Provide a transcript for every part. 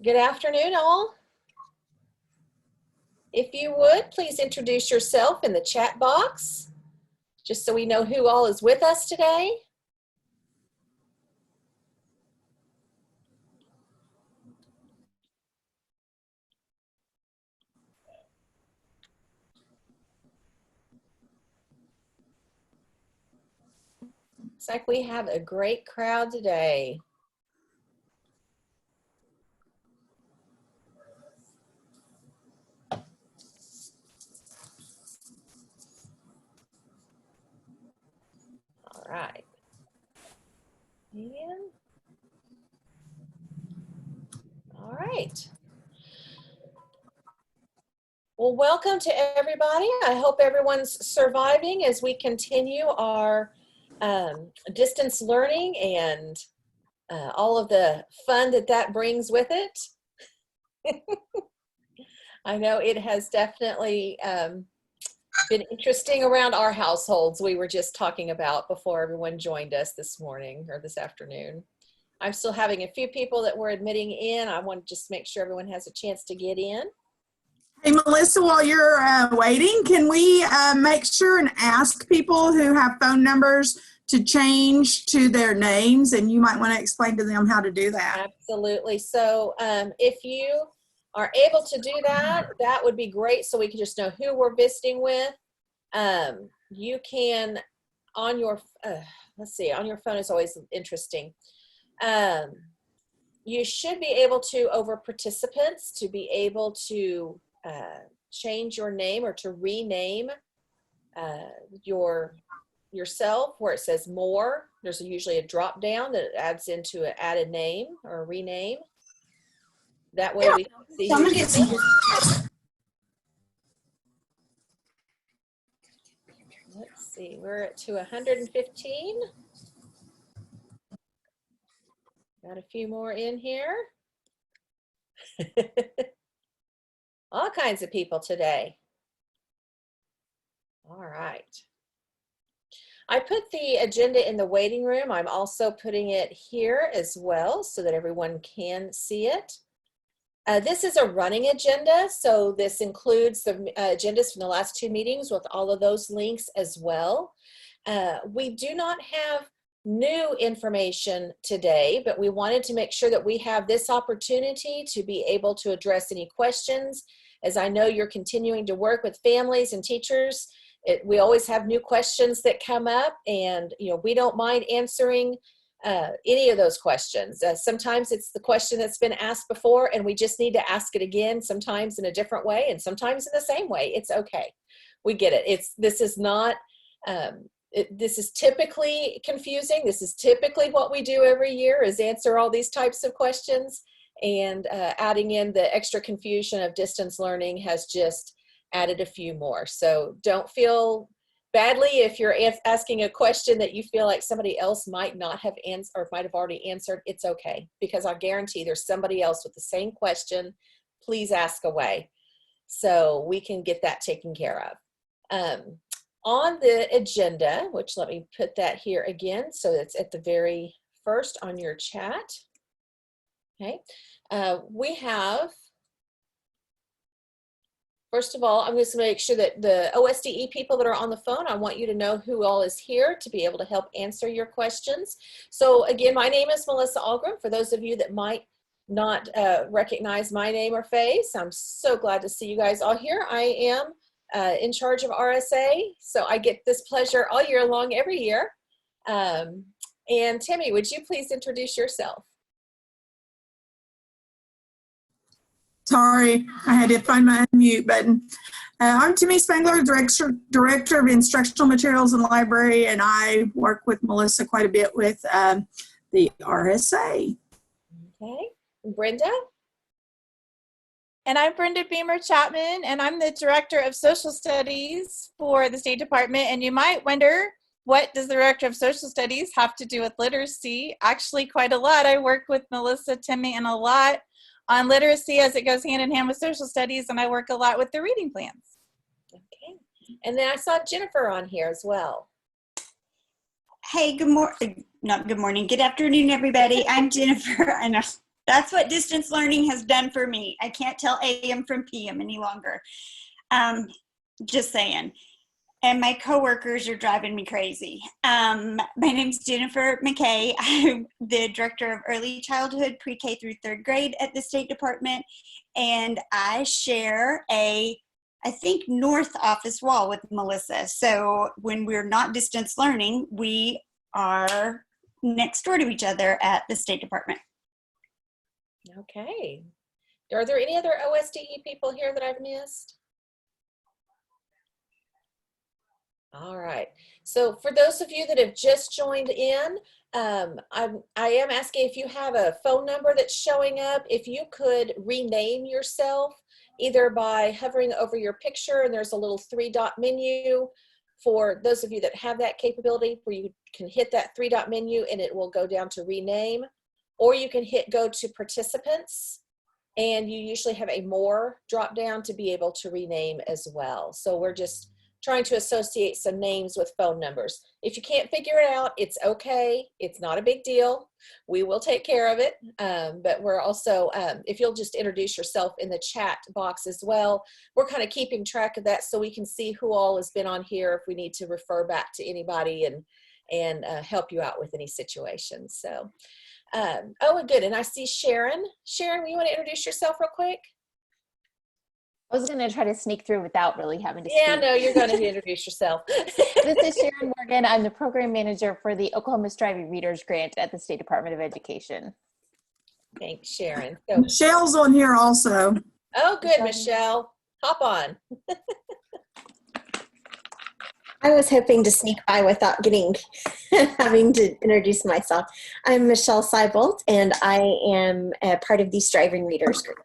Good afternoon, all. If you would, please introduce yourself in the chat box, just so we know who all is with us today. Looks like we have a great crowd today. All right. And all right. Well, welcome to everybody. I hope everyone's surviving as we continue our distance learning and all of the fun that brings with it. I know it has definitely been interesting around our households. We were just talking about before everyone joined us this morning or this afternoon. I'm still having a few people that we're admitting in. I want to just make sure everyone has a chance to get in. Hey, Melissa, while you're waiting, can we make sure and ask people who have phone numbers to change to their names? And you might want to explain to them how to do that. Absolutely. So if you are able to do that, that would be great, so we can just know who we're visiting with. You can, on your, let's see, on your phone is always interesting. You should be able to, over participants, to be able to change your name or to rename yourself where it says more. There's usually a drop down that adds into an added name or a rename. That way we can see who's Let's see, we're at to 115. Got a few more in here. All kinds of people today. All right. I put the agenda in the waiting room. I'm also putting it here as well so that everyone can see it. This is a running agenda, so this includes the agendas from the last 2 meetings with all of those links as well. We do not have new information today, but we wanted to make sure that we have this opportunity to be able to address any questions. As I know you're continuing to work with families and teachers, we always have new questions that come up, and we don't mind answering any of those questions. Sometimes it's the question that's been asked before and we just need to ask it again, sometimes in a different way and sometimes in the same way. It's okay. We get it. This is not, this is typically confusing. This is typically what we do every year, is answer all these types of questions, and adding in the extra confusion of distance learning has just added a few more. So don't feel badly if you're asking a question that you feel like somebody else might not have answered or might have already answered. It's okay, because I guarantee there's somebody else with the same question. Please ask away so we can get that taken care of. On the agenda, which let me put that here again, so it's at the very first on your chat. Okay, we have, first of all, I'm just going to make sure that the OSDE people that are on the phone, I want you to know who all is here to be able to help answer your questions. So again, my name is Melissa Algram. For those of you that might not recognize my name or face, I'm so glad to see you guys all here. I am in charge of RSA, so I get this pleasure all year long, every year. And Timmy, would you please introduce yourself? Sorry, I had to find my unmute button. I'm Timmy Spangler, Director of Instructional Materials and Library, and I work with Melissa quite a bit with the RSA. Okay, and Brenda? And I'm Brenda Beamer Chapman, and I'm the Director of Social Studies for the State Department. And you might wonder, what does the Director of Social Studies have to do with literacy? Actually, quite a lot. I work with Melissa, Timmy, and a lot on literacy as it goes hand in hand with social studies, and I work a lot with the reading plans. Okay, and then I saw Jennifer on here as well. Hey, good morning, not good morning, good afternoon, everybody. I'm Jennifer, and That's what distance learning has done for me. I can't tell AM from PM any longer. Just saying. And my coworkers are driving me crazy. My name's Jennifer McKay. I'm the Director of Early Childhood, Pre-K through 3rd grade at the State Department. And I share I think, north office wall with Melissa. So when we're not distance learning, we are next door to each other at the State Department. Okay. Are there any other OSDE people here that I've missed? All right. So for those of you that have just joined in, I am asking if you have a phone number that's showing up, if you could rename yourself either by hovering over your picture and there's a little 3-dot menu for those of you that have that capability where you can hit that 3-dot menu and it will go down to rename, or you can hit go to participants and you usually have a more drop down to be able to rename as well. So we're just trying to associate some names with phone numbers. If you can't figure it out, it's okay. It's not a big deal. We will take care of it. But we're also, if you'll just introduce yourself in the chat box as well, we're kind of keeping track of that so we can see who all has been on here if we need to refer back to anybody and help you out with any situations. So, oh, good. And I see Sharon. Sharon, you want to introduce yourself real quick? I was going to try to sneak through without really having to Yeah, speak. no, you're going to introduce yourself. This is Sharon Morgan. I'm the program manager for the Oklahoma Striving Readers Grant at the State Department of Education. Thanks, Sharon. So, Michelle's on here also. oh, good, Michelle. Hop on. I was hoping to sneak by without having to introduce myself. I'm Michelle Seibold, and I am a part of the Striving Readers Group.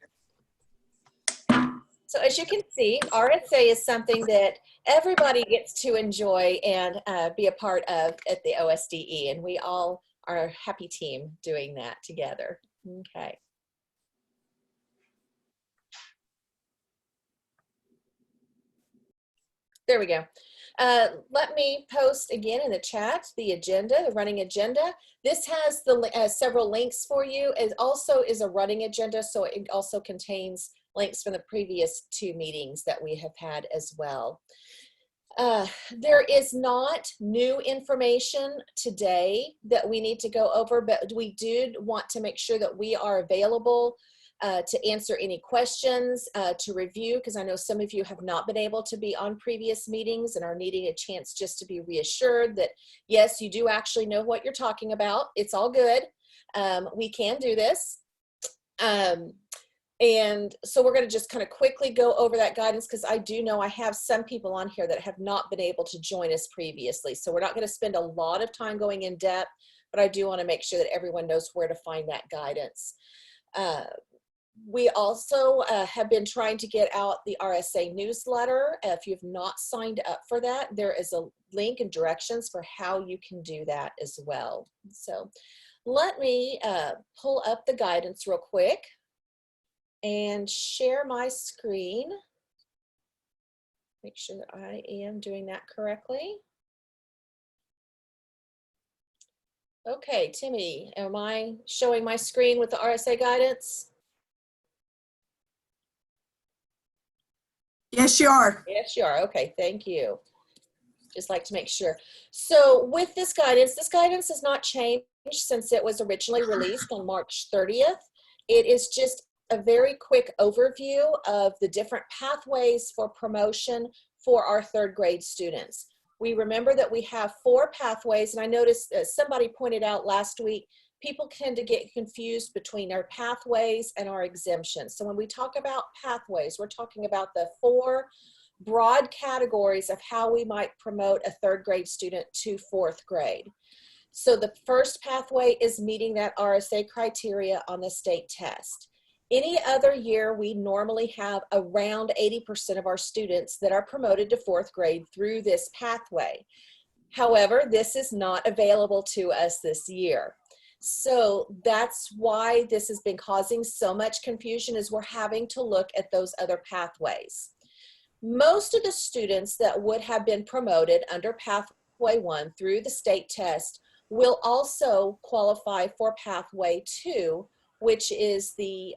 So as you can see, RSA is something that everybody gets to enjoy and be a part of at the OSDE, and we all are a happy team doing that together. Okay. There we go. Let me post again in the chat the agenda, the running agenda. This has the several links for you. It also is a running agenda, so it also contains links from the previous 2 meetings that we have had as well. There is not new information today that we need to go over, but we do want to make sure that we are available to answer any questions, to review, because I know some of you have not been able to be on previous meetings and are needing a chance just to be reassured that, yes, you do actually know what you're talking about. It's all good. We can do this. And so we're going to just kind of quickly go over that guidance because I do know I have some people on here that have not been able to join us previously. So we're not going to spend a lot of time going in depth, but I do want to make sure that everyone knows where to find that guidance. We also have been trying to get out the RSA newsletter. If you've not signed up for that, there is a link and directions for how you can do that as well. So let me pull up the guidance real quick and share my screen. Make sure that I am doing that correctly. Okay, Timmy, am I showing my screen with the RSA guidance? Yes, you are. Yes, you are. Okay, thank you. Just like to make sure. So with this guidance has not changed since it was originally released on March 30th. It is just a very quick overview of the different pathways for promotion for our 3rd grade students. We remember that we have 4 pathways, and I noticed somebody pointed out last week, people tend to get confused between our pathways and our exemptions. So when we talk about pathways, we're talking about the 4 broad categories of how we might promote a 3rd grade student to 4th grade. So the first pathway is meeting that RSA criteria on the state test. Any other year, we normally have around 80% of our students that are promoted to 4th grade through this pathway. However, this is not available to us this year. So that's why this has been causing so much confusion, is we're having to look at those other pathways. Most of the students that would have been promoted under pathway 1 through the state test will also qualify for pathway 2, which is the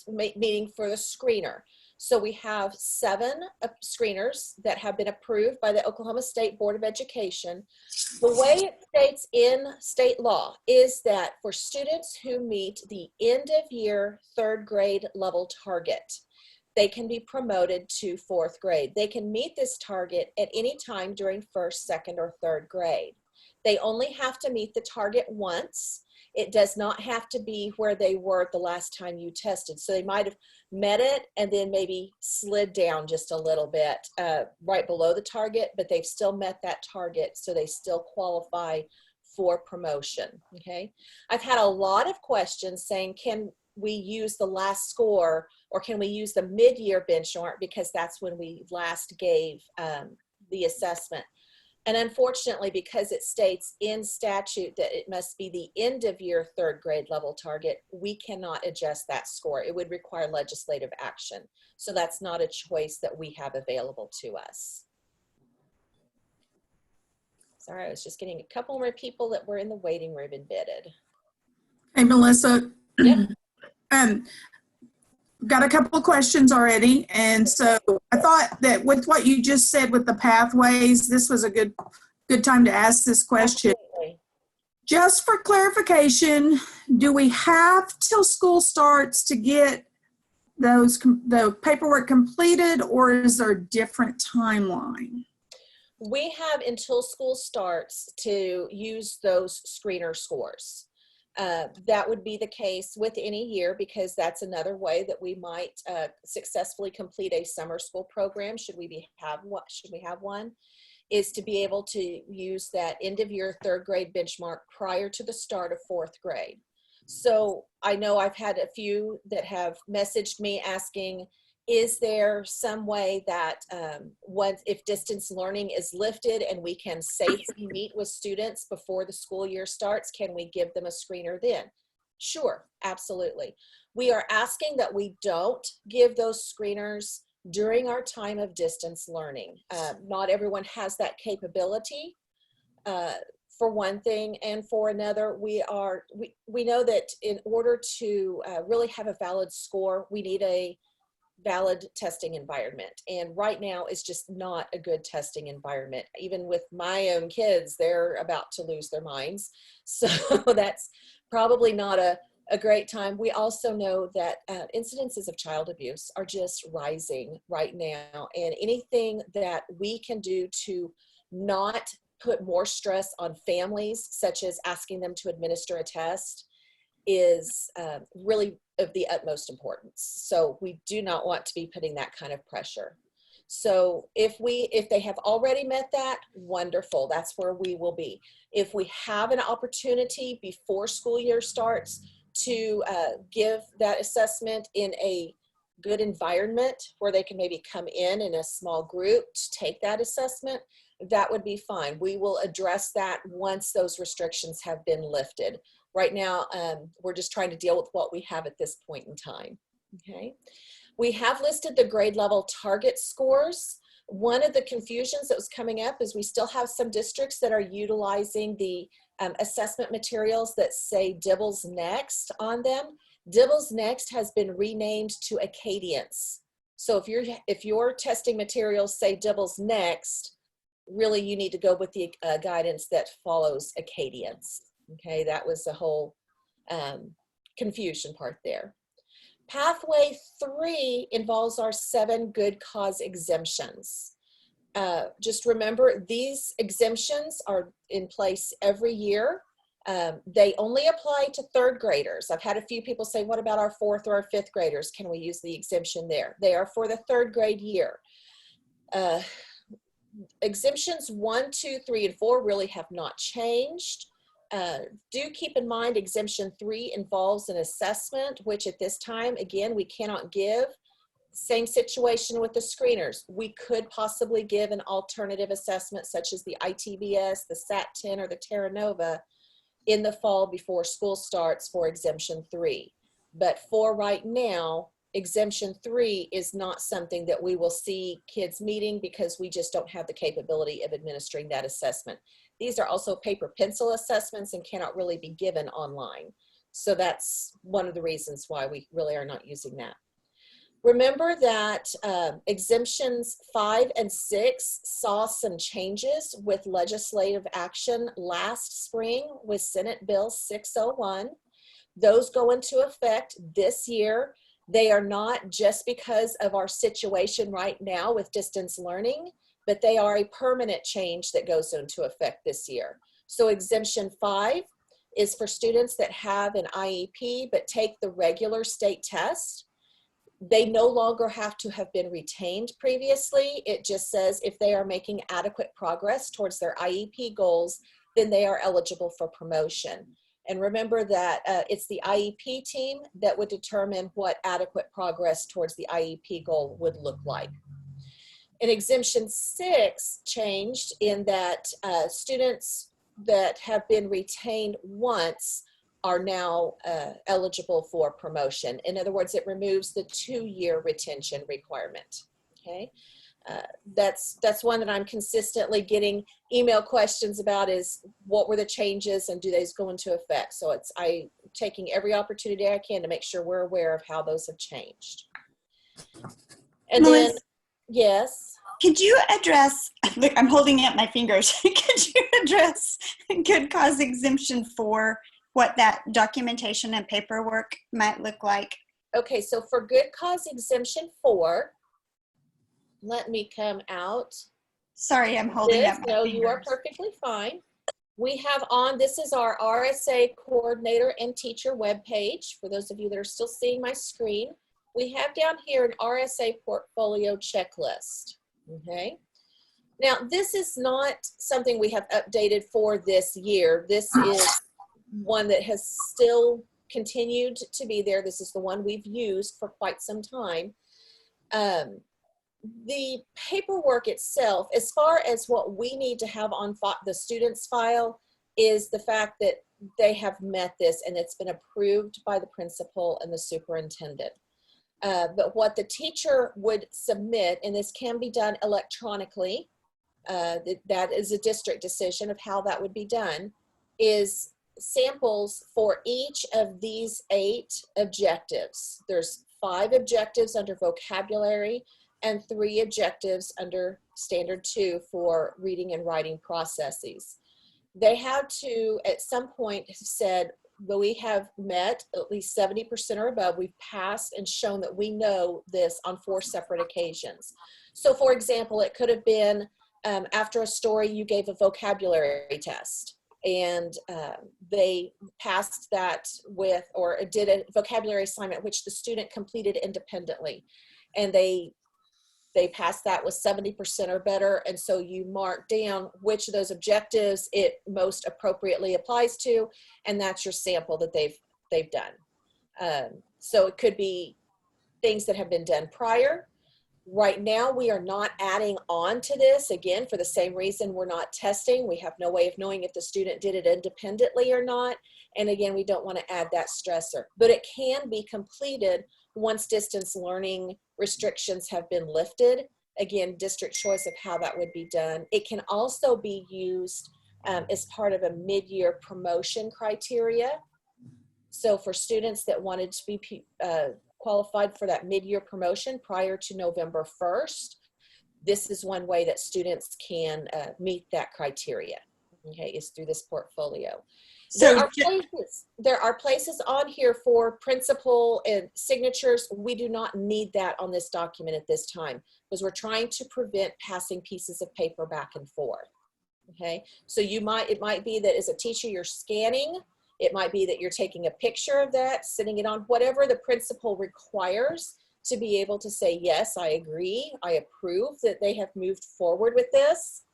meeting for the screener. So we have 7 screeners that have been approved by the Oklahoma State Board of Education. The way it states in state law is that for students who meet the end of year 3rd grade level target, they can be promoted to 4th grade. They can meet this target at any time during 1st, 2nd, or 3rd grade. They only have to meet the target once. It does not have to be where they were the last time you tested. So they might have met it and then maybe slid down just a little bit right below the target, but they've still met that target, so they still qualify for promotion, okay? I've had a lot of questions saying, can we use the last score, or can we use the mid-year benchmark, because that's when we last gave the assessment. And unfortunately, because it states in statute that it must be the end of year 3rd grade level target, we cannot adjust that score. It would require legislative action. So that's not a choice that we have available to us. Sorry, I was just getting a couple more people that were in the waiting room embedded. Hey, Melissa. Yep. Got a couple of questions already. And so I thought that with what you just said with the pathways, this was a good time to ask this question. Absolutely. Just for clarification, do we have till school starts to get the paperwork completed, or is there a different timeline? We have until school starts to use those screener scores. That would be the case with any year, because that's another way that we might successfully complete a summer school program, should we have one, is to be able to use that end of year 3rd grade benchmark prior to the start of 4th grade. So I know I've had a few that have messaged me asking, is there some way that if distance learning is lifted and we can safely meet with students before the school year starts, can we give them a screener then? Sure, absolutely. We are asking that we don't give those screeners during our time of distance learning. Not everyone has that capability, for one thing, and for another, we know that in order to really have a valid score, we need a valid testing environment, and right now it's just not a good testing environment. Even with my own kids, they're about to lose their minds, so that's probably not a great time. We also know that incidences of child abuse are just rising right now, and anything that we can do to not put more stress on families, such as asking them to administer a test, is really of the utmost importance. So we do not want to be putting that kind of pressure. So if they have already met that, wonderful, that's where we will be. If we have an opportunity before school year starts to give that assessment in a good environment where they can maybe come in a small group to take that assessment, that would be fine. We will address that once those restrictions have been lifted. Right now, we're just trying to deal with what we have at this point in time, okay? We have listed the grade level target scores. One of the confusions that was coming up is we still have some districts that are utilizing the assessment materials that say Dibbles Next on them. Dibbles Next has been renamed to Acadience. So if your testing materials say Dibbles Next, really you need to go with the guidance that follows Acadience. Okay, that was the whole confusion part there. Pathway 3 involves our 7 good cause exemptions. Just remember, these exemptions are in place every year. They only apply to 3rd graders. I've had a few people say, what about our 4th or our 5th graders? Can we use the exemption there? They are for the 3rd grade year. Exemptions 1, 2, 3, and 4 really have not changed. Do keep in mind exemption 3 involves an assessment, which at this time, again, we cannot give. Same situation with the screeners. We could possibly give an alternative assessment such as the ITBS, the SAT-10, or the Terra Nova in the fall before school starts for exemption 3. But for right now, exemption 3 is not something that we will see kids meeting because we just don't have the capability of administering that assessment. These are also paper pencil assessments and cannot really be given online. So that's one of the reasons why we really are not using that. Remember that exemptions 5 and 6 saw some changes with legislative action last spring with Senate Bill 601. Those go into effect this year. They are not just because of our situation right now with distance learning, but they are a permanent change that goes into effect this year. So exemption 5 is for students that have an IEP but take the regular state test. They no longer have to have been retained previously. It just says if they are making adequate progress towards their IEP goals, then they are eligible for promotion. And remember that it's the IEP team that would determine what adequate progress towards the IEP goal would look like. And exemption 6 changed in that students that have been retained once are now eligible for promotion. In other words, it removes the 2-year retention requirement, okay? That's one that I'm consistently getting email questions about is what were the changes and do those go into effect? So I'm taking every opportunity I can to make sure we're aware of how those have changed. And Melissa, then, yes. could you address, look, I'm holding up my fingers. Could you address good cause exemption 4, what that documentation and paperwork might look like? Okay, so for good cause exemption 4, let me come out. Sorry, I'm holding up my No, fingers. you are perfectly fine. We have on, this is our RSA coordinator and teacher webpage. For those of you that are still seeing my screen, we have down here an RSA portfolio checklist, okay? Now, this is not something we have updated for this year. This is one that has still continued to be there. This is the one we've used for quite some time. The paperwork itself, as far as what we need to have on the student's file, is the fact that they have met this and it's been approved by the principal and the superintendent. But what the teacher would submit, and this can be done electronically, that is a district decision of how that would be done, is samples for each of these 8 objectives. There's 5 objectives under vocabulary and 3 objectives under standard 2 for reading and writing processes. They have to, at some point, have said, but we have met at least 70% or above. We've passed and shown that we know this on 4 separate occasions. So for example, it could have been after a story, you gave a vocabulary test and they passed that with, or did a vocabulary assignment, which the student completed independently. And they passed that with 70% or better. And so you mark down which of those objectives it most appropriately applies to. And that's your sample that they've done. So it could be things that have been done prior. Right now, we are not adding on to this, again, for the same reason we're not testing. We have no way of knowing if the student did it independently or not. And again, we don't want to add that stressor. But it can be completed once distance learning restrictions have been lifted. Again, district choice of how that would be done. It can also be used as part of a mid-year promotion criteria. So for students that wanted to be qualified for that mid-year promotion prior to November 1st, this is one way that students can meet that criteria, okay, is through this portfolio. So there are places on here for principal and signatures. We do not need that on this document at this time because we're trying to prevent passing pieces of paper back and forth, okay? So it might be that as a teacher you're scanning. It might be that you're taking a picture of that, sitting it on, whatever the principal requires to be able to say, yes, I agree, I approve that they have moved forward with this.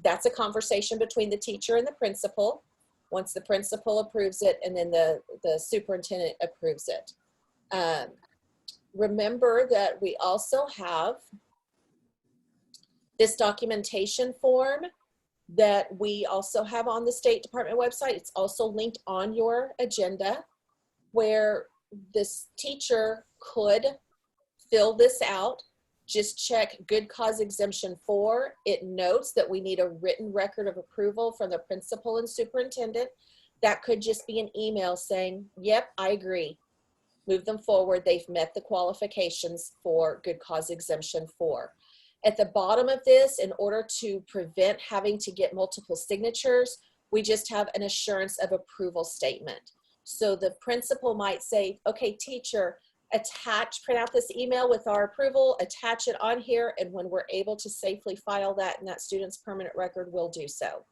That's a conversation between the teacher and the principal. Once the principal approves it, and then the superintendent approves it. Remember that we also have this documentation form that we also have on the State Department website. It's also linked on your agenda where this teacher could fill this out. Just check good cause exemption 4. It notes that we need a written record of approval from the principal and superintendent. That could just be an email saying, yep, I agree. Move them forward. They've met the qualifications for good cause exemption 4. At the bottom of this, in order to prevent having to get multiple signatures, we just have an assurance of approval statement. So the principal might say, okay, teacher, print out this email with our approval, attach it on here, and when we're able to safely file that in that student's permanent record, we'll do so.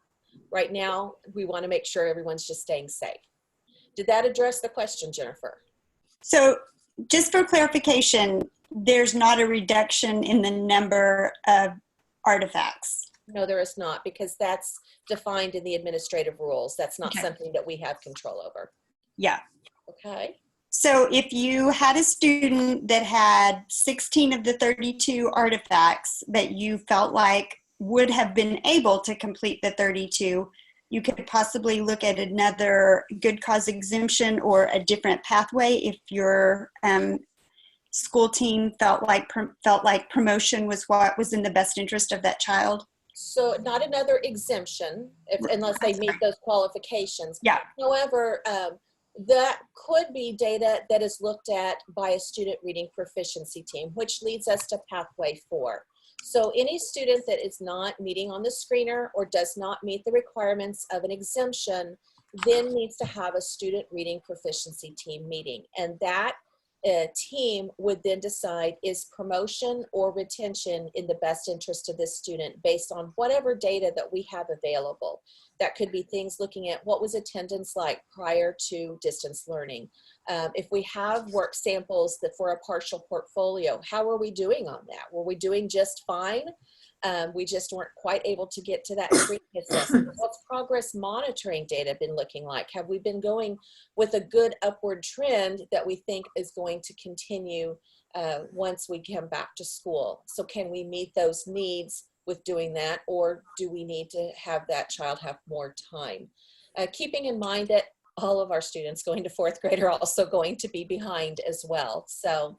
Right now, we want to make sure everyone's just staying safe. Did that address the question, Jennifer? So just for clarification, there's not a reduction in the number of artifacts. No, there is not, because that's defined in the administrative rules. That's not something that we have control over. Yeah. Okay. So if you had a student that had 16 of the 32 artifacts that you felt like would have been able to complete the 32, you could possibly look at another good cause exemption or a different pathway if your school team felt like promotion was what was in the best interest of that child. So not another exemption, unless they meet those qualifications. Yeah. However, that could be data that is looked at by a student reading proficiency team, which leads us to pathway 4. So any student that is not meeting on the screener or does not meet the requirements of an exemption then needs to have a student reading proficiency team meeting. And that team would then decide, is promotion or retention in the best interest of this student based on whatever data that we have available. That could be things looking at what was attendance like prior to distance learning. If we have work samples that for a partial portfolio, how are we doing on that? Were we doing just fine? We just weren't quite able to get to that screening assessment. What's progress monitoring data been looking like? Have we been going with a good upward trend that we think is going to continue once we come back to school? So can we meet those needs with doing that, or do we need to have that child have more time? Keeping in mind that all of our students going to 4th grade are also going to be behind as well. So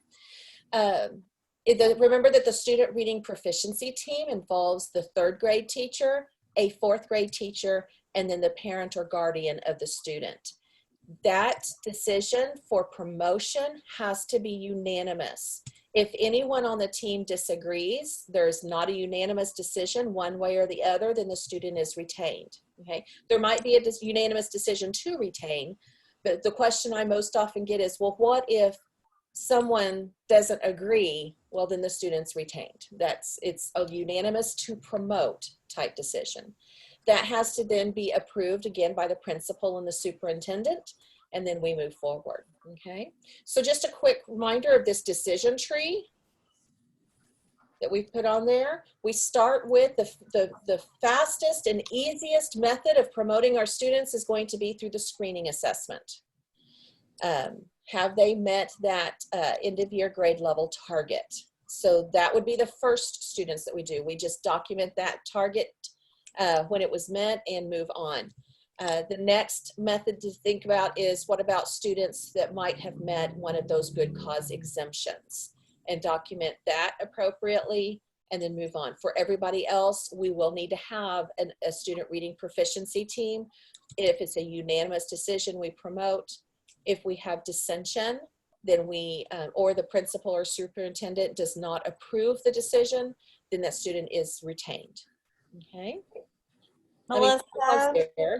remember that the student reading proficiency team involves the 3rd grade teacher, a 4th grade teacher, and then the parent or guardian of the student. That decision for promotion has to be unanimous. If anyone on the team disagrees, there's not a unanimous decision one way or the other, then the student is retained. Okay, there might be a unanimous decision to retain, but the question I most often get is, well, what if someone doesn't agree? Well, then the student's retained. It's a unanimous to promote type decision. That has to then be approved again by the principal and the superintendent, and then we move forward. Okay, so just a quick reminder of this decision tree that we've put on there. We start with the fastest and easiest method of promoting our students is going to be through the screening assessment. Have they met that end of year grade level target? So that would be the first students that we do. We just document that target when it was met and move on. The next method to think about is, what about students that might have met one of those good cause exemptions, and document that appropriately and then move on. For everybody else, we will need to have a student reading proficiency team. If it's a unanimous decision, we promote. If we have dissension, then we, or the principal or superintendent does not approve the decision, then that student is retained. Okay. Melissa?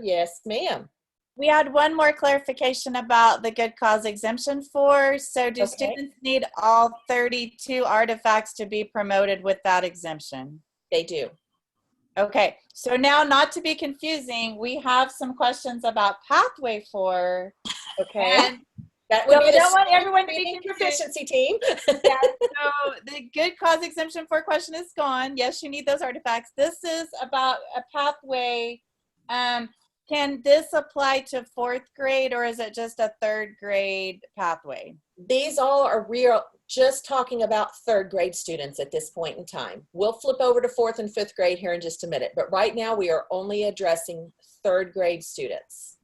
Yes, ma'am. We had one more clarification about the good cause exemption 4. So do students need all 32 artifacts to be promoted with that exemption? They do. Okay, so now, not to be confusing, we have some questions about pathway 4. Okay. And that would be don't want everyone to be reading confused. proficiency team. Yeah, so the good cause exemption 4 question is gone. Yes, you need those artifacts. This is about a pathway. Can this apply to 4th grade, or is it just a 3rd grade pathway? These all are just talking about 3rd grade students at this point in time. We'll flip over to 4th and 5th grade here in just a minute, but right now we are only addressing 3rd grade students.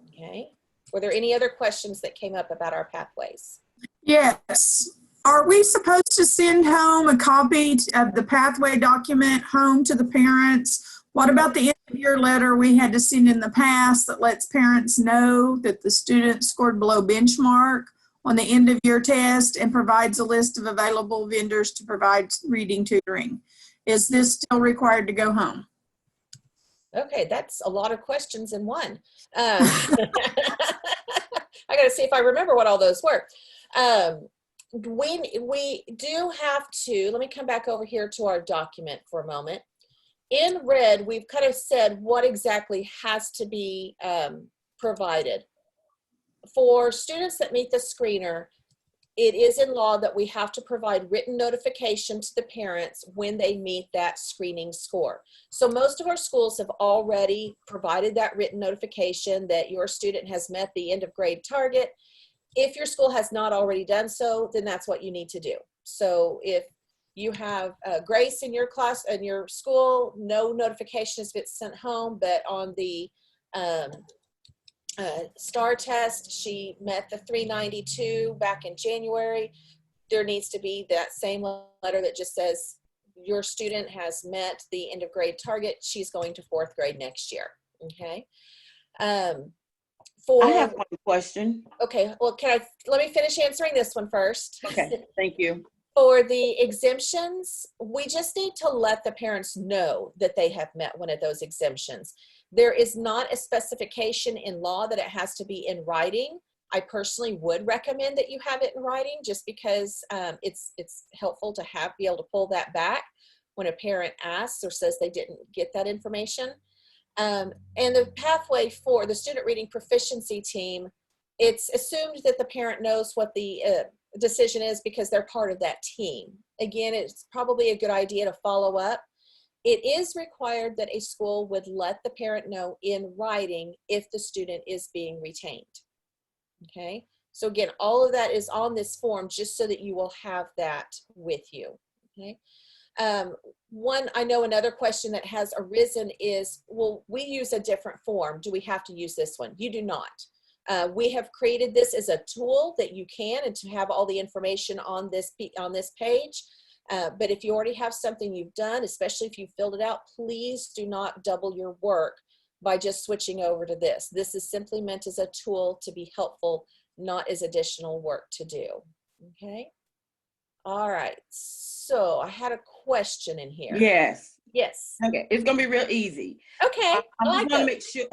Okay. Were there any other questions that came up about our pathways? Yes. Are we supposed to send home a copy of the pathway document home to the parents What about the end of year letter we had to send in the past that lets parents know that the student scored below benchmark on the end of year test and provides a list of available vendors to provide reading tutoring? Is this still required to go home? Okay, that's a lot of questions in one. I got to see if I remember what all those were. We do have to, let me come back over here to our document for a moment. In red, we've kind of said what exactly has to be provided. For students that meet the screener, it is in law that we have to provide written notification to the parents when they meet that screening score. So most of our schools have already provided that written notification that your student has met the end of grade target. If your school has not already done so, then that's what you need to do. So if you have Grace in your class, in your school, no notification has been sent home, but on the STAR test, she met the 392 back in January. There needs to be that same letter that just says your student has met the end of grade target. She's going to 4th grade next year. Okay. I have one question. Okay. Well, let me finish answering this one first. Okay. Thank you. For the exemptions, we just need to let the parents know that they have met one of those exemptions. There is not a specification in law that it has to be in writing. I personally would recommend that you have it in writing just because it's helpful to be able to pull that back when a parent asks or says they didn't get that information. And the pathway for the student reading proficiency team, it's assumed that the parent knows what the decision is because they're part of that team. Again, it's probably a good idea to follow up. It is required that a school would let the parent know in writing if the student is being retained. Okay, so again, all of that is on this form just so that you will have that with you. Okay, I know another question that has arisen is, well, we use a different form. Do we have to use this one? You do not. We have created this as a tool that you can, and to have all the information on this page. But if you already have something you've done, especially if you filled it out, please do not double your work by just switching over to this. This is simply meant as a tool to be helpful, not as additional work to do. Okay. All right. So I had a question in here. Yes. Yes. Okay. It's gonna be real easy. Okay. I just want to make sure.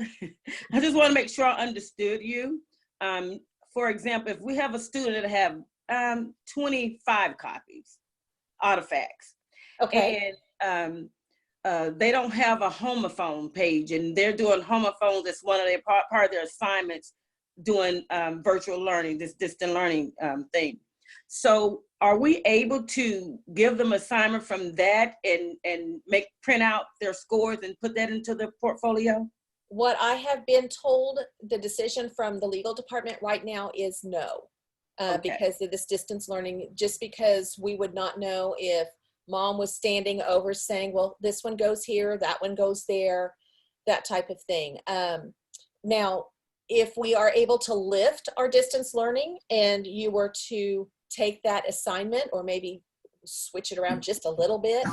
I just want to make sure I understood you. For example, if we have a student that have 25 copies, artifacts. Okay. And they don't have a homophone page, and they're doing homophones as one of their part of their assignments, doing virtual learning, this distant learning thing. So are we able to give them assignment from that and print out their scores and put that into the portfolio? What I have been told, the decision from the legal department right now is no. Okay. Because of this distance learning, just because we would not know if mom was standing over saying, well, this one goes here, that one goes there, that type of thing. Now, if we are able to lift our distance learning and you were to take that assignment or maybe switch it around just a little bit,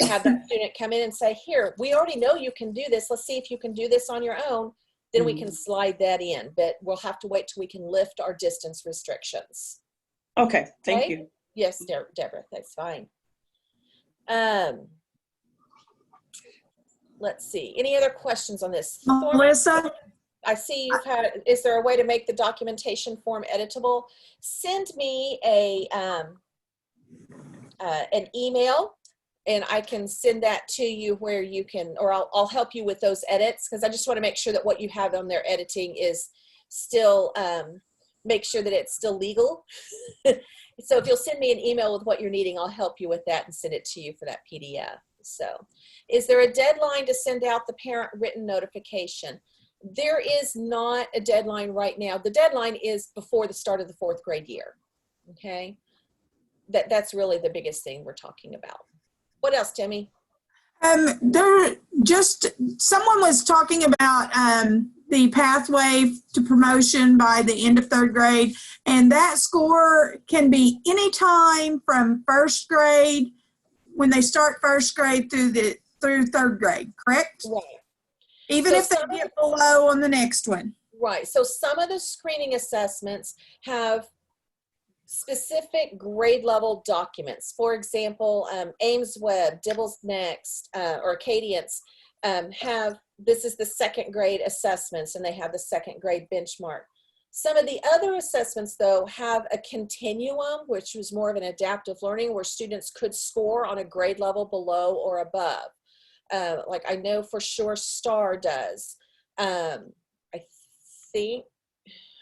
have that student come in and say, here, we already know you can do this. Let's see if you can do this on your own. Then we can slide that in, but we'll have to wait till we can lift our distance restrictions. Okay, thank you. Yes, Deborah, that's fine. Let's see, any other questions on this? Melissa? I see you've had, is there a way to make the documentation form editable? Send me an email and I can send that to you where you can, or I'll help you with those edits, because I just want to make sure that what you have on there editing is still, make sure that it's still legal. So if you'll send me an email with what you're needing, I'll help you with that and send it to you for that PDF. So is there a deadline to send out the parent written notification? There is not a deadline right now. The deadline is before the start of the 4th grade year. Okay. That's really the biggest thing we're talking about. What else, Timmy? Someone was talking about the pathway to promotion by the end of 3rd grade, and that score can be any time from 1st grade, when they start 1st grade, through the through third grade, correct? Right. Even So if they some of get below on the next one. Right. So some of the screening assessments have specific grade level documents. For example, Ames Web, Dibble's Next, or Acadience have, this is the second grade assessments, and they have the second grade benchmark. Some of the other assessments, though, have a continuum, which was more of an adaptive learning where students could score on a grade level below or above. Like I know for sure STAR does. I think,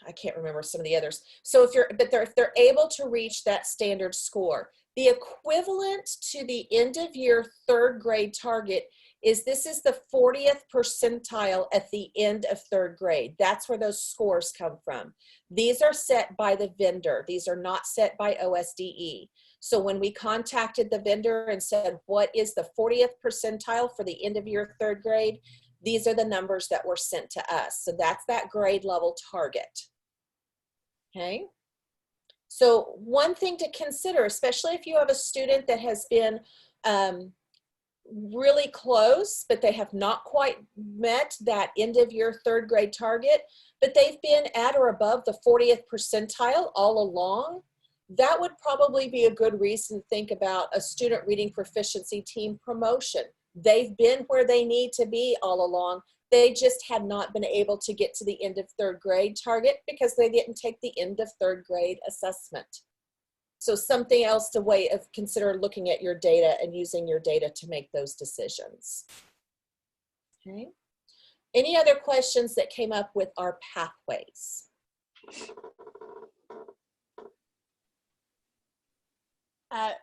I can't remember some of the others. So if they're able to reach that standard score, the equivalent to the end of year third grade target is this is the 40th percentile at the end of third grade. That's where those scores come from. These are set by the vendor. These are not set by OSDE. So when we contacted the vendor and said, what is the 40th percentile for the end of year third grade? These are the numbers that were sent to us. So that's that grade level target. Okay. So one thing to consider, especially if you have a student that has been really close, but they have not quite met that end of year third grade target, but they've been at or above the 40th percentile all along, that would probably be a good reason to think about a student reading proficiency team promotion. They've been where they need to be all along. They just had not been able to get to the end of third grade target because they didn't take the end of third grade assessment. So something else to consider looking at your data and using your data to make those decisions. Okay. Any other questions that came up with our pathways?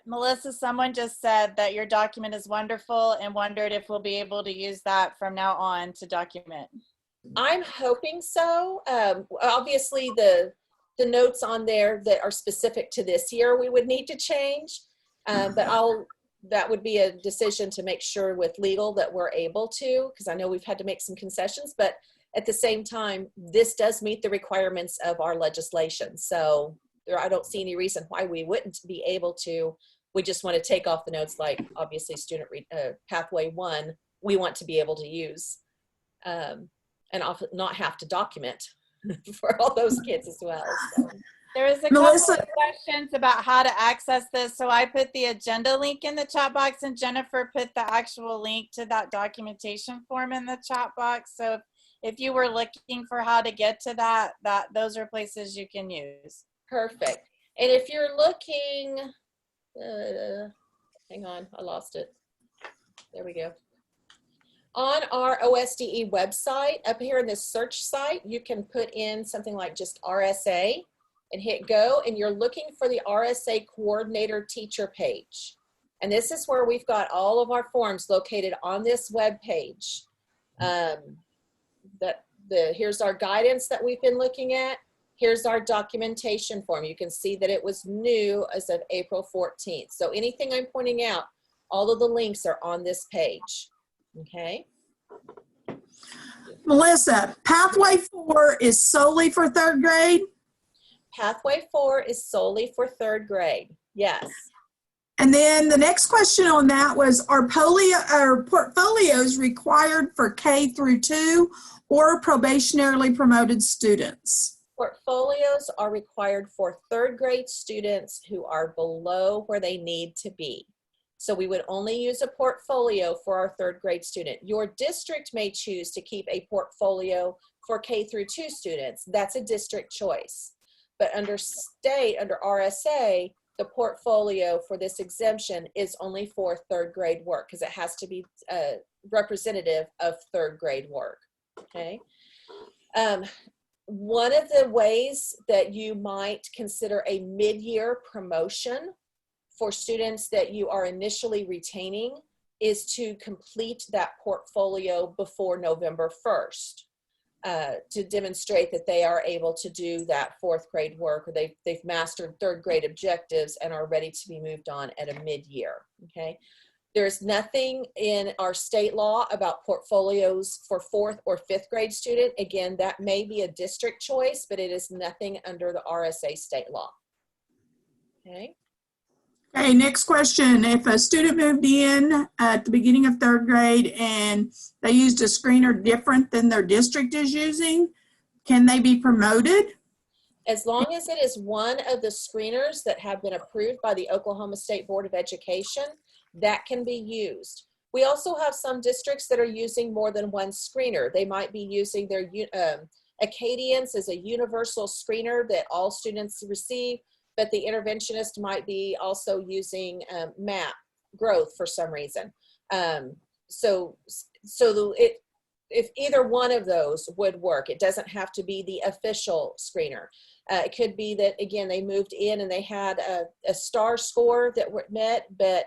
Melissa, someone just said that your document is wonderful and wondered if we'll be able to use that from now on to document. I'm hoping so. Obviously, the notes on there that are specific to this year we would need to change, but that would be a decision to make sure with legal that we're able to, because I know we've had to make some concessions, but at the same time, this does meet the requirements of our legislation. So I don't see any reason why we wouldn't be able to. We just want to take off the notes like obviously student pathway 1, we want to be able to use and often not have to document for all those kids as well. So. There is a Melissa, couple of questions about how to access this. So I put the agenda link in the chat box and Jennifer put the actual link to that documentation form in the chat box. So if you were looking for how to get to that, those are places you can use. Perfect. And if you're looking, hang on, I lost it. There we go. On our OSDE website, up here in this search site, you can put in something like just RSA and hit go, and you're looking for the RSA coordinator teacher page. And this is where we've got all of our forms located on this web page. Here's our guidance that we've been looking at. Here's our documentation form. You can see that it was new as of April 14th. So anything I'm pointing out, all of the links are on this page. Okay. Melissa, Pathway 4 is solely for third grade? Pathway 4 is solely for third grade. Yes. And then the next question on that was, are portfolios required for K through 2 or probationarily promoted students? Portfolios are required for third grade students who are below where they need to be. So we would only use a portfolio for our third grade student. Your district may choose to keep a portfolio for K through 2 students. That's a district choice. But under state, under RSA, the portfolio for this exemption is only for third grade work because it has to be representative of third grade work, okay? One of the ways that you might consider a mid-year promotion for students that you are initially retaining is to complete that portfolio before November 1st to demonstrate that they are able to do that fourth grade work, or they've mastered third grade objectives and are ready to be moved on at a mid-year, okay? There's nothing in our state law about portfolios for fourth or fifth grade student. Again, that may be a district choice, but it is nothing under the RSA state law, okay? Okay, next question. If a student moved in at the beginning of 3rd grade and they used a screener different than their district is using, can they be promoted? As long as it is one of the screeners that have been approved by the Oklahoma State Board of Education, that can be used. We also have some districts that are using more than one screener. They might be using their Acadians as a universal screener that all students receive, but the interventionist might be also using MAP growth for some reason. If either one of those would work, it doesn't have to be the official screener. It could be that, again, they moved in and they had a star score that were met, but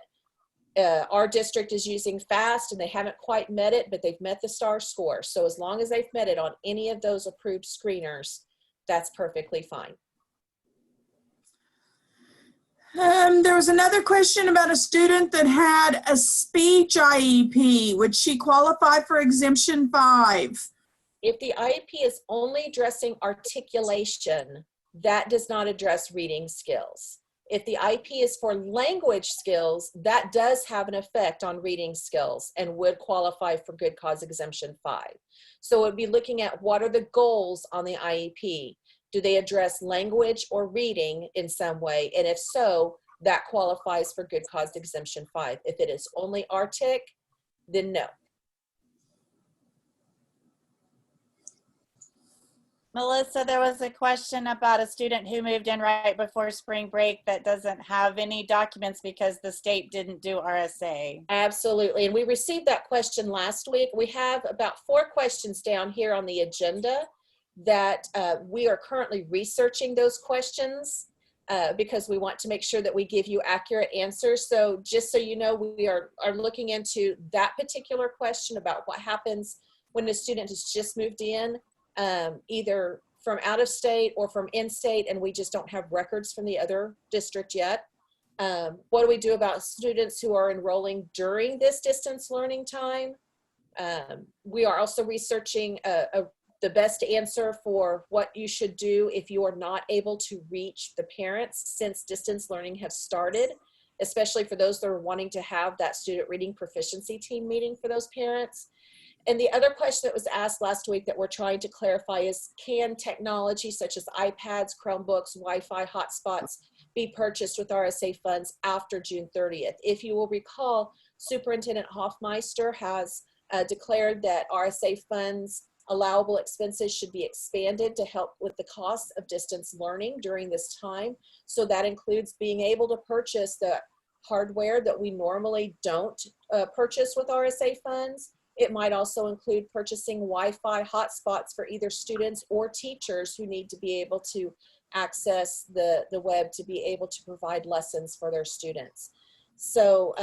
our district is using FAST and they haven't quite met it, but they've met the star score. So as long as they've met it on any of those approved screeners, that's perfectly fine. There was another question about a student that had a speech IEP. Would she qualify for exemption 5? If the IEP is only addressing articulation, that does not address reading skills. If the IEP is for language skills, that does have an effect on reading skills and would qualify for good cause exemption 5. So it would be looking at what are the goals on the IEP. Do they address language or reading in some way? And if so, that qualifies for good cause exemption 5. If it is only artic, then no. Melissa, there was a question about a student who moved in right before spring break that doesn't have any documents because the state didn't do RSA. Absolutely, and we received that question last week. We have about 4 questions down here on the agenda that we are currently researching those questions because we want to make sure that we give you accurate answers. So just so you know, we are looking into that particular question about what happens when a student has just moved in, either from out of state or from in-state, and we just don't have records from the other district yet. What do we do about students who are enrolling during this distance learning time? We are also researching the best answer for what you should do if you are not able to reach the parents since distance learning has started, especially for those that are wanting to have that student reading proficiency team meeting for those parents. And the other question that was asked last week that we're trying to clarify is, can technology such as iPads, Chromebooks, Wi-Fi hotspots be purchased with RSA funds after June 30th? If you will recall, Superintendent Hoffmeister has declared that RSA funds allowable expenses should be expanded to help with the costs of distance learning during this time. So that includes being able to purchase the hardware that we normally don't purchase with RSA funds. It might also include purchasing Wi-Fi hotspots for either students or teachers who need to be able to access the web to be able to provide lessons for their students. So,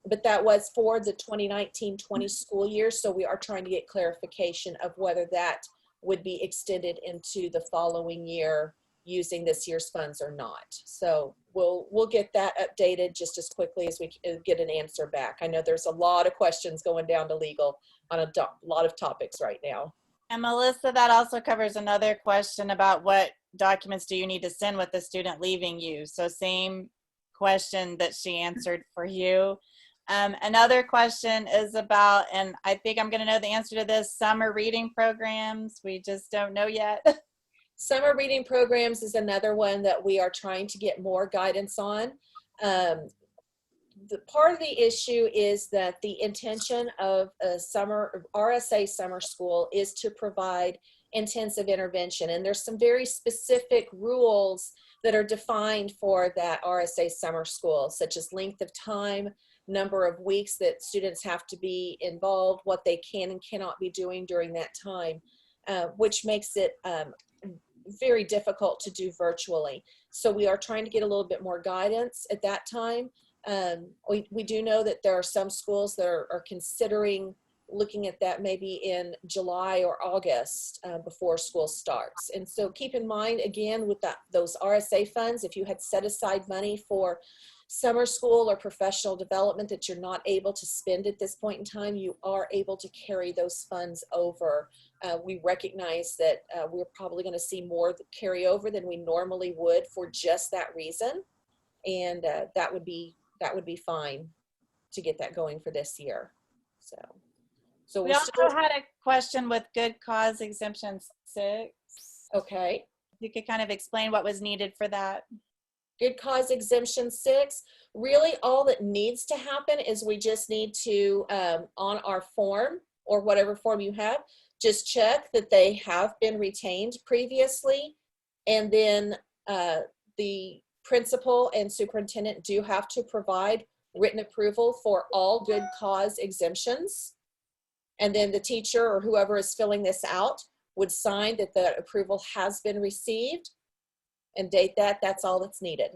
but that was for the 2019-20 school year, so we are trying to get clarification of whether that would be extended into the following year using this year's funds or not. So we'll get that updated just as quickly as we get an answer back. I know there's a lot of questions going down to legal on a lot of topics right now. And Melissa, that also covers another question about what documents do you need to send with the student leaving you. So same question that she answered for you. Another question is about, and I think I'm going to know the answer to this, summer reading programs. We just don't know yet. Summer reading programs is another one that we are trying to get more guidance on. The part of the issue is that the intention of a RSA summer school is to provide intensive intervention, and there's some very specific rules that are defined for that RSA summer school, such as length of time, number of weeks that students have to be involved, what they can and cannot be doing during that time, which makes it very difficult to do virtually. So we are trying to get a little bit more guidance at that time. We do know that there are some schools that are considering looking at that maybe in July or August before school starts. And so keep in mind, again, with those RSA funds, if you had set aside money for summer school or professional development that you're not able to spend at this point in time, you are able to carry those funds over. We recognize that we're probably going to see more carry over than we normally would for just that reason. and that would be fine to get that going for this year. So We we'll also still, had a question with good cause exemption 6. okay. You could kind of explain what was needed for that. Good cause exemption 6, really all that needs to happen is we just need to, on our form or whatever form you have, just check that they have been retained previously. And then the principal and superintendent do have to provide written approval for all good cause exemptions. And then the teacher or whoever is filling this out would sign that the approval has been received and date that. That's all that's needed.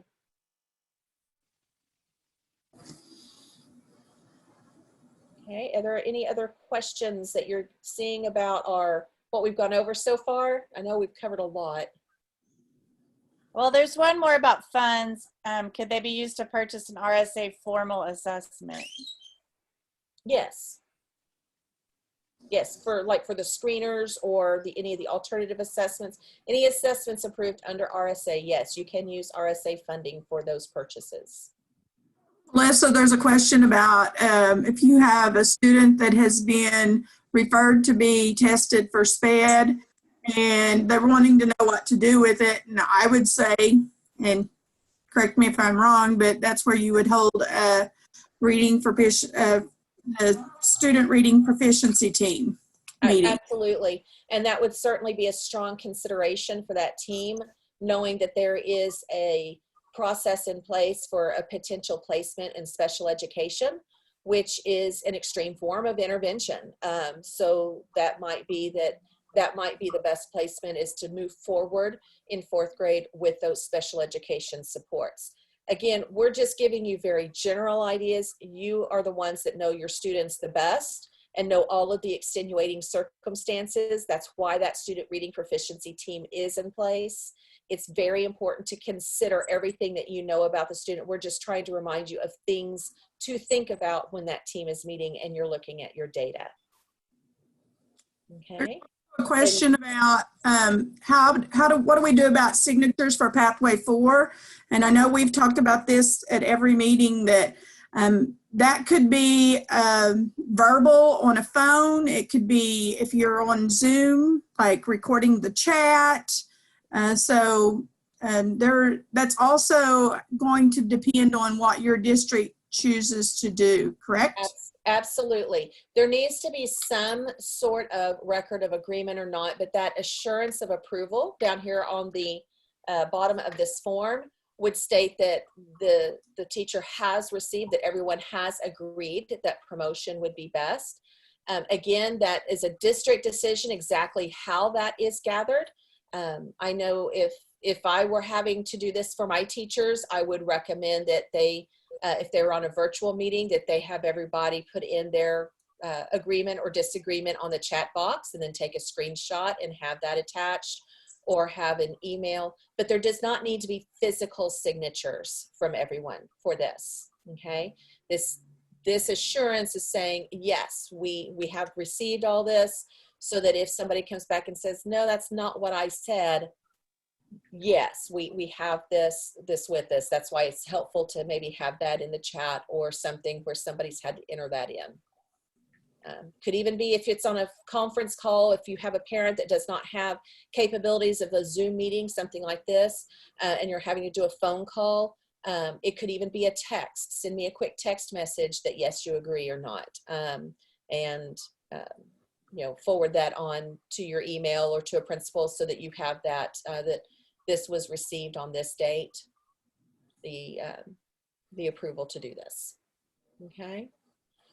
Okay, are there any other questions that you're seeing about what we've gone over so far? I know we've covered a lot. Well, there's one more about funds. Could they be used to purchase an RSA formal assessment? Yes. Yes, for the screeners or any of the alternative assessments, any assessments approved under RSA, yes, you can use RSA funding for those purchases. Melissa, there's a question about if you have a student that has been referred to be tested for SPED and they're wanting to know what to do with it. And I would say, and correct me if I'm wrong, but that's where you would hold a student reading proficiency team meeting. Absolutely. And that would certainly be a strong consideration for that team, knowing that there is a process in place for a potential placement in special education, which is an extreme form of intervention. So that might be the best placement, is to move forward in 4th grade with those special education supports. Again, we're just giving you very general ideas. You are the ones that know your students the best and know all of the extenuating circumstances. That's why that student reading proficiency team is in place. It's very important to consider everything that you know about the student. We're just trying to remind you of things to think about when that team is meeting and you're looking at your data. Okay. A question about what do we do about signatures for Pathway 4? And I know we've talked about this at every meeting, that that could be verbal on a phone. It could be if you're on Zoom, like recording the chat. That's also going to depend on what your district chooses to do, correct? Absolutely. There needs to be some sort of record of agreement or not, but that assurance of approval down here on the bottom of this form would state that the teacher has received, that everyone has agreed that promotion would be best. Again, that is a district decision exactly how that is gathered. I know if I were having to do this for my teachers, I would recommend that they, if they were on a virtual meeting, that they have everybody put in their agreement or disagreement on the chat box and then take a screenshot and have that attached, or have an email. But there does not need to be physical signatures from everyone for this, okay? This assurance is saying, yes, we have received all this, so that if somebody comes back and says, no, that's not what I said, yes, we have this with us. That's why it's helpful to maybe have that in the chat or something where somebody's had to enter that in. Could even be if it's on a conference call, if you have a parent that does not have capabilities of a Zoom meeting, something like this, and you're having to do a phone call, it could even be a text. Send me a quick text message that yes, you agree or not. You know, forward that on to your email or to a principal so that you have that, that this was received on this date, the approval to do this, okay?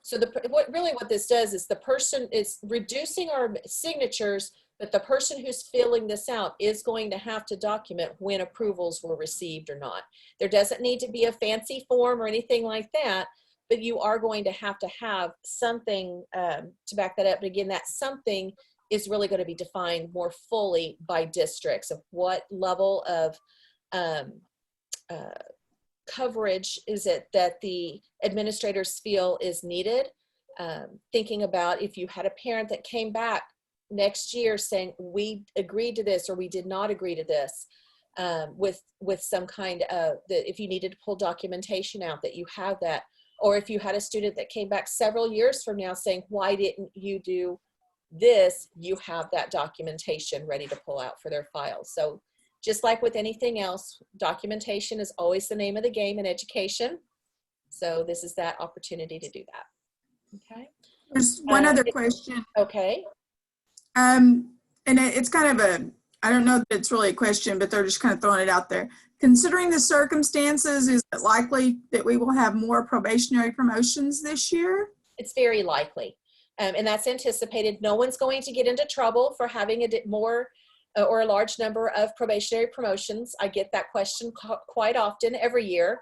So what this does is the person is reducing our signatures, but the person who's filling this out is going to have to document when approvals were received or not. There doesn't need to be a fancy form or anything like that, but you are going to have something to back that up. But again, that something is really going to be defined more fully by districts of what level of coverage is it that the administrators feel is needed. Thinking about if you had a parent that came back next year saying, we agreed to this or we did not agree to this, with some kind of, that if you needed to pull documentation out, that you have that. Or if you had a student that came back several years from now saying, why didn't you do this, you have that documentation ready to pull out for their files. So just like with anything else, documentation is always the name of the game in education. So this is that opportunity to do that. Okay. There's one other question. Okay. And it's kind of a, I don't know that it's really a question, but they're just kind of throwing it out there. Considering the circumstances, is it likely that we will have more probationary promotions this year? It's very likely. And that's anticipated. No one's going to get into trouble for having a more or a large number of probationary promotions. I get that question quite often every year,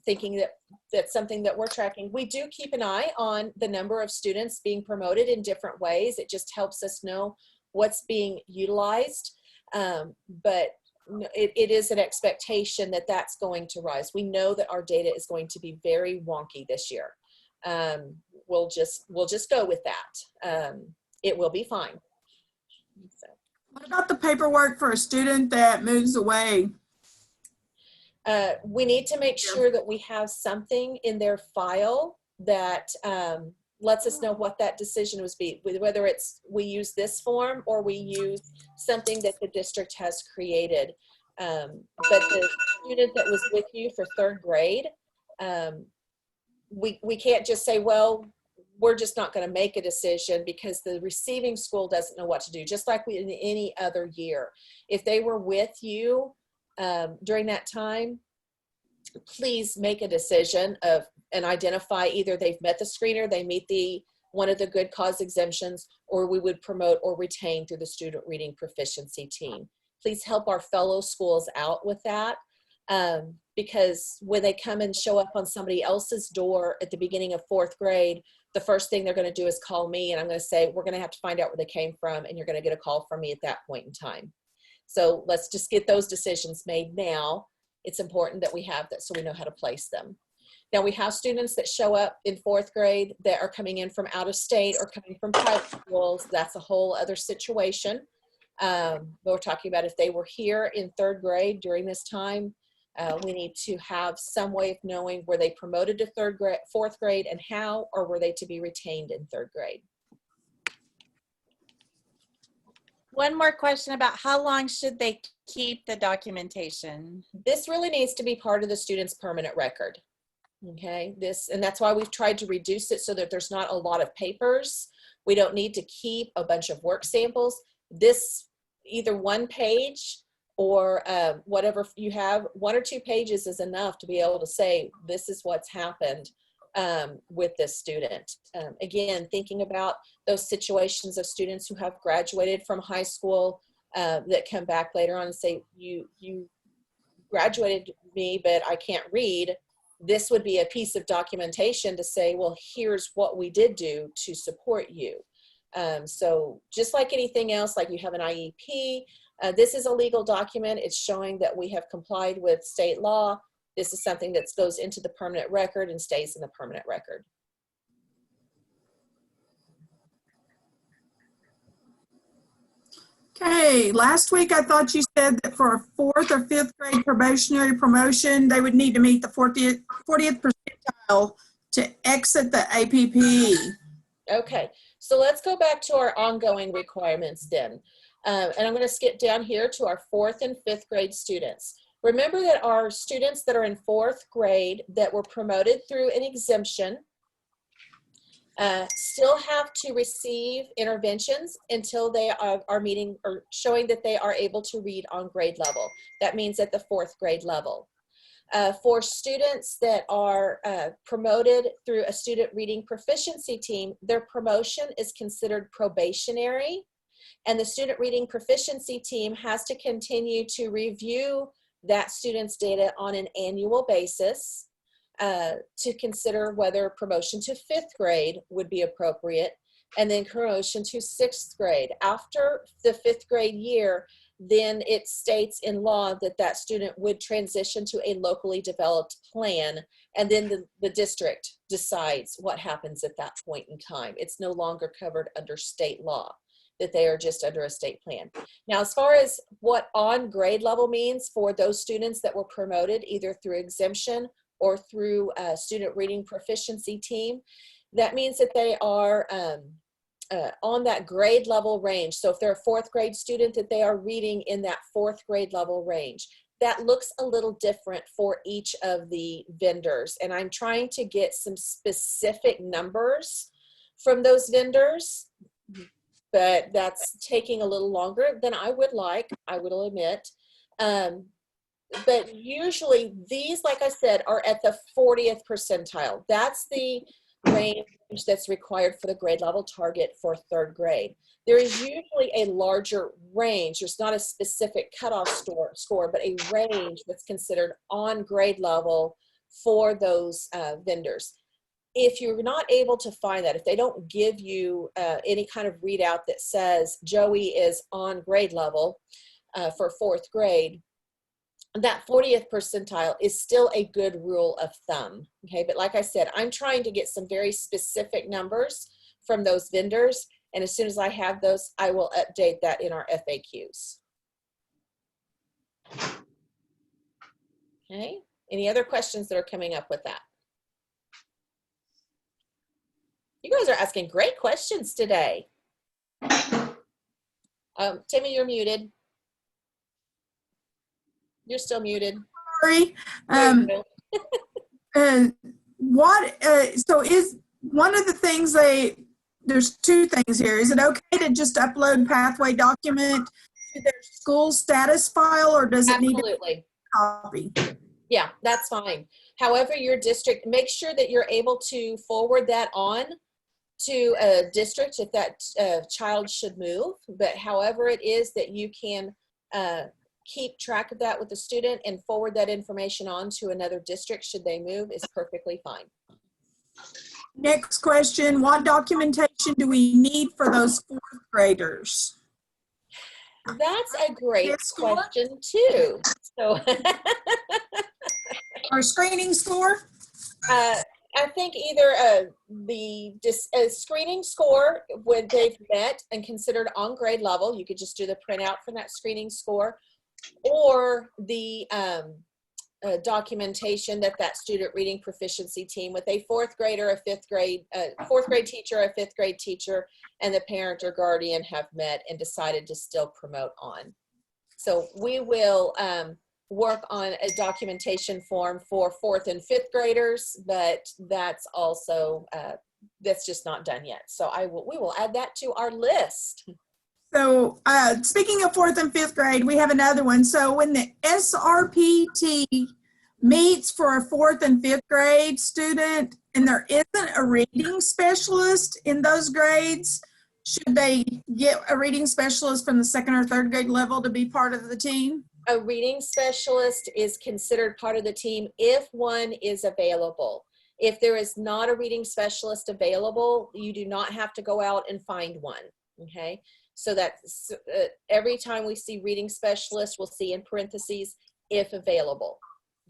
thinking that that's something that we're tracking. We do keep an eye on the number of students being promoted in different ways. It just helps us know what's being utilized. But it is an expectation that that's going to rise. We know that our data is going to be very wonky this year. We'll just go with that. It will be fine. So. What about the paperwork for a student that moves away? We need to make sure that we have something in their file that lets us know what that decision was be, whether it's we use this form or we use something that the district has created. But the student that was with you for third grade, we can't just say, well, we're just not going to make a decision because the receiving school doesn't know what to do, just like in any other year. If they were with you during that time, please make a decision of and identify either they've met the screener, they meet one of the good cause exemptions, or we would promote or retain through the student reading proficiency team. Please help our fellow schools out with that. Because when they come and show up on somebody else's door at the beginning of fourth grade, the first thing they're going to do is call me, and I'm going to say, we're going to have to find out where they came from, and you're going to get a call from me at that point in time. So let's just get those decisions made now. It's important that we have that so we know how to place them. Now we have students that show up in fourth grade that are coming in from out of state or coming from private schools. That's a whole other situation. We're talking about if they were here in third grade during this time, we need to have some way of knowing were they promoted to fourth grade and how, or were they to be retained in third grade? One more question about how long should they keep the documentation? This really needs to be part of the student's permanent record. Okay, and that's why we've tried to reduce it so that there's not a lot of papers. We don't need to keep a bunch of work samples. This, either one page or whatever you have, 1 or 2 pages is enough to be able to say, this is what's happened with this student. Again, thinking about those situations of students who have graduated from high school that come back later on and say, you graduated me, but I can't read. This would be a piece of documentation to say, well, here's what we did do to support you. So just like anything else, like you have an IEP, this is a legal document. It's showing that we have complied with state law. This is something that goes into the permanent record and stays in the permanent record. Okay, last week I thought you said that for a 4th or 5th grade probationary promotion, they would need to meet the 40th percentile to exit the APP. Okay, so let's go back to our ongoing requirements then. And I'm going to skip down here to our 4th and 5th grade students. Remember that our students that are in 4th grade that were promoted through an exemption still have to receive interventions until they are meeting or showing that they are able to read on grade level. That means at the 4th grade level. For students that are promoted through a student reading proficiency team, their promotion is considered probationary, and the student reading proficiency team has to continue to review that student's data on an annual basis to consider whether promotion to 5th grade would be appropriate, and then promotion to 6th grade. After the 5th grade year, then it states in law that that student would transition to a locally developed plan, and then the district decides what happens at that point in time. It's no longer covered under state law. that they are just under a state plan. Now, as far as what on grade level means for those students that were promoted either through exemption or through a student reading proficiency team, that means that they are on that grade level range. So if they're a fourth grade student, that they are reading in that fourth grade level range. That looks a little different for each of the vendors. And I'm trying to get some specific numbers from those vendors, but that's taking a little longer than I would like, I will admit. But usually these, like I said, are at the 40th percentile. That's the range that's required for the grade level target for third grade. There is usually a larger range. There's not a specific cutoff score, but a range that's considered on grade level for those vendors. If you're not able to find that, if they don't give you any kind of readout that says Joey is on grade level for fourth grade, that 40th percentile is still a good rule of thumb, okay? But like I said, I'm trying to get some very specific numbers from those vendors, and as soon as I have those, I will update that in our FAQs. Okay, any other questions that are coming up with that? You guys are asking great questions today. Timmy, you're muted. You're still muted. Sorry. So is one of the things there's two things here. Is it okay to just upload pathway document to their school status file, or does it need to be a copy? Yeah, that's fine. However, your district, make sure that you're able to forward that on to a district if that child should move. But however it is that you can keep track of that with the student and forward that information on to another district should they move is perfectly fine. Next question, what documentation do we need for those fourth graders? That's a great question too. So Our screening score? I think either the screening score when they've met and considered on grade level, you could just do the printout from that screening score, or the documentation that student reading proficiency team with a fourth grader, a fifth grade teacher, a fifth grade teacher, and the parent or guardian have met and decided to still promote on. So we will work on a documentation form for fourth and fifth graders, but that's also, that's just not done yet. So we will add that to our list. So speaking of fourth and fifth grade, we have another one. So when the SRPT meets for a fourth and fifth grade student and there isn't a reading specialist in those grades, should they get a reading specialist from the second or third grade level to be part of the team? A reading specialist is considered part of the team if one is available. If there is not a reading specialist available, you do not have to go out and find one, okay? So that every time we see reading specialist, we'll see in parentheses, if available.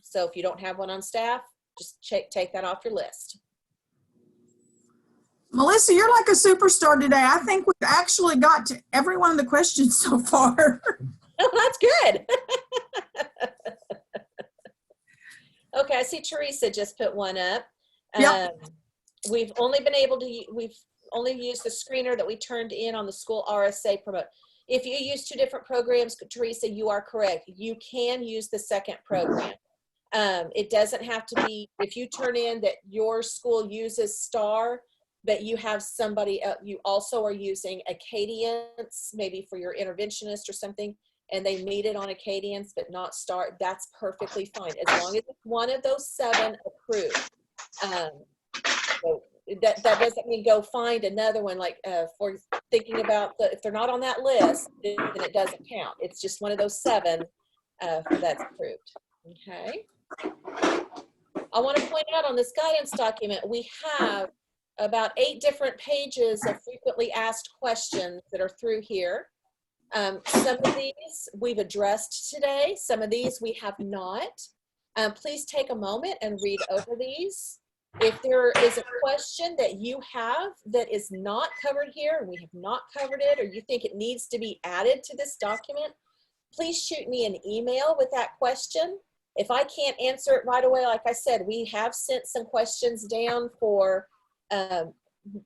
So if you don't have one on staff, just take that off your list. Melissa, you're like a superstar today. I think we've actually got to every one of the questions so far. Oh, that's good. Okay, I see Teresa just put one up. Yep. We've only been able to, we've only used the screener that we turned in on the school RSA promote. If you use two different programs, Teresa, you are correct. You can use the second program. It doesn't have to be, if you turn in that your school uses STAR, but you have somebody, you also are using Acadience, maybe for your interventionist or something, and they meet it on Acadience but not STAR, that's perfectly fine, as long as it's one of those 7 approved. So that doesn't mean go find another one, like for thinking about if they're not on that list, then it doesn't count. It's just one of those 7 that's approved. Okay. I want to point out on this guidance document, we have about 8 different pages of frequently asked questions that are through here. Some of these we've addressed today. Some of these we have not. Please take a moment and read over these. If there is a question that you have that is not covered here, and we have not covered it, or you think it needs to be added to this document, please shoot me an email with that question. If I can't answer it right away, like I said, we have sent some questions down for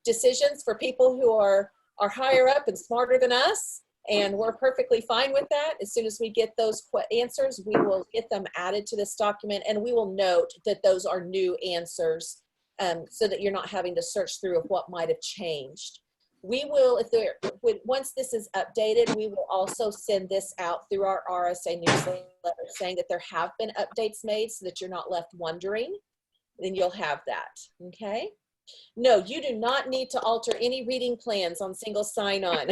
decisions for people who are higher up and smarter than us, and we're perfectly fine with that. As soon as we get those answers, we will get them added to this document, and we will note that those are new answers, so that you're not having to search through of what might have changed. We will, once this is updated, we will also send this out through our RSA newsletter saying that there have been updates made, so that you're not left wondering. Then you'll have that, okay? No, you do not need to alter any reading plans on single sign-on.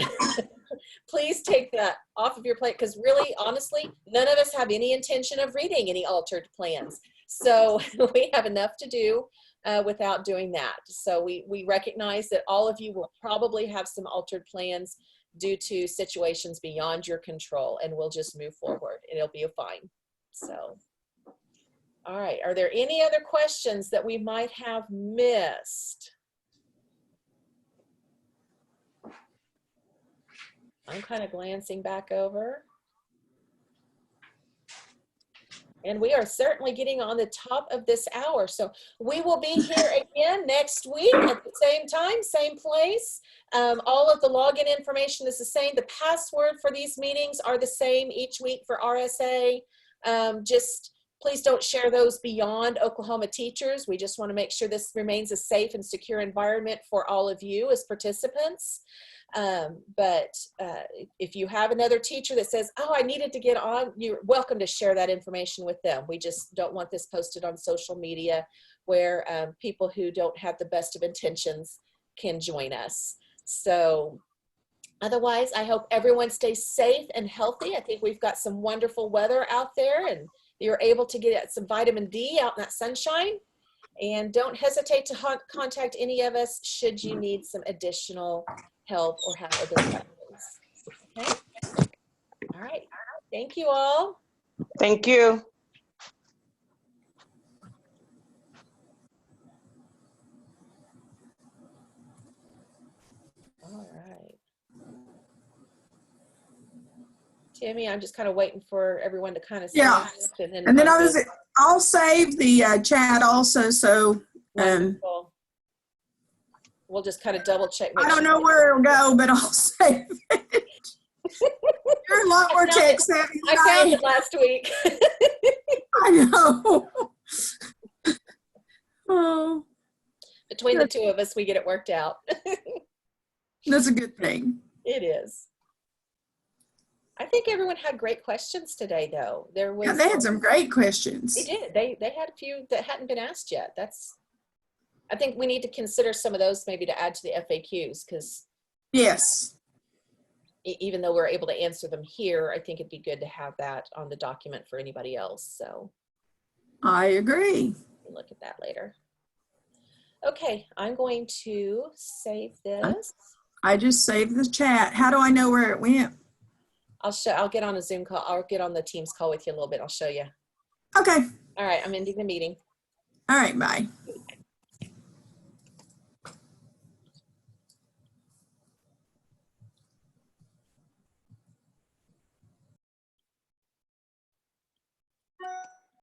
Please take that off of your plate, because really, honestly, none of us have any intention of reading any altered plans. So we have enough to do without doing that. So we recognize that all of you will probably have some altered plans due to situations beyond your control, and we'll just move forward and it'll be fine. So, all right, are there any other questions that we might have missed? I'm kind of glancing back over. And we are certainly getting on the top of this hour. So we will be here again next week at the same time, same place. All of the login information is the same. The password for these meetings are the same each week for RSA. Just please don't share those beyond Oklahoma teachers. We just want to make sure this remains a safe and secure environment for all of you as participants. But if you have another teacher that says, oh, I needed to get on, you're welcome to share that information with them. We just don't want this posted on social media where people who don't have the best of intentions can join us. So otherwise, I hope everyone stays safe and healthy. I think we've got some wonderful weather out there, and you're able to get some vitamin D out in that sunshine. And don't hesitate to contact any of us should you need some additional help or have other questions. Okay. All right. Thank you all. Thank you. All right. Timmy, I'm just kind of waiting for everyone to kind of Yeah. and then I'll save the chat also, so wonderful. We'll just kind of double check. I don't know where it'll go, but I'll save it. You're a lot more tech savvy than I found it last week. I know. Oh, Between the two of us, we get it worked out. that's a good thing. It is. I think everyone had great questions today, though. There was. Yeah, they had some great questions. They did. They had a few that hadn't been asked yet. I think we need to consider some of those maybe to add to the FAQs, because yes, even though we're able to answer them here, I think it'd be good to have that on the document for anybody else. So I agree. we'll look at that later. Okay, I'm going to save this. I just saved the chat. How do I know where it went? I'll get on a Zoom call. I'll get on the Teams call with you a little bit. I'll show you. Okay. All right, I'm ending the meeting. All right, bye.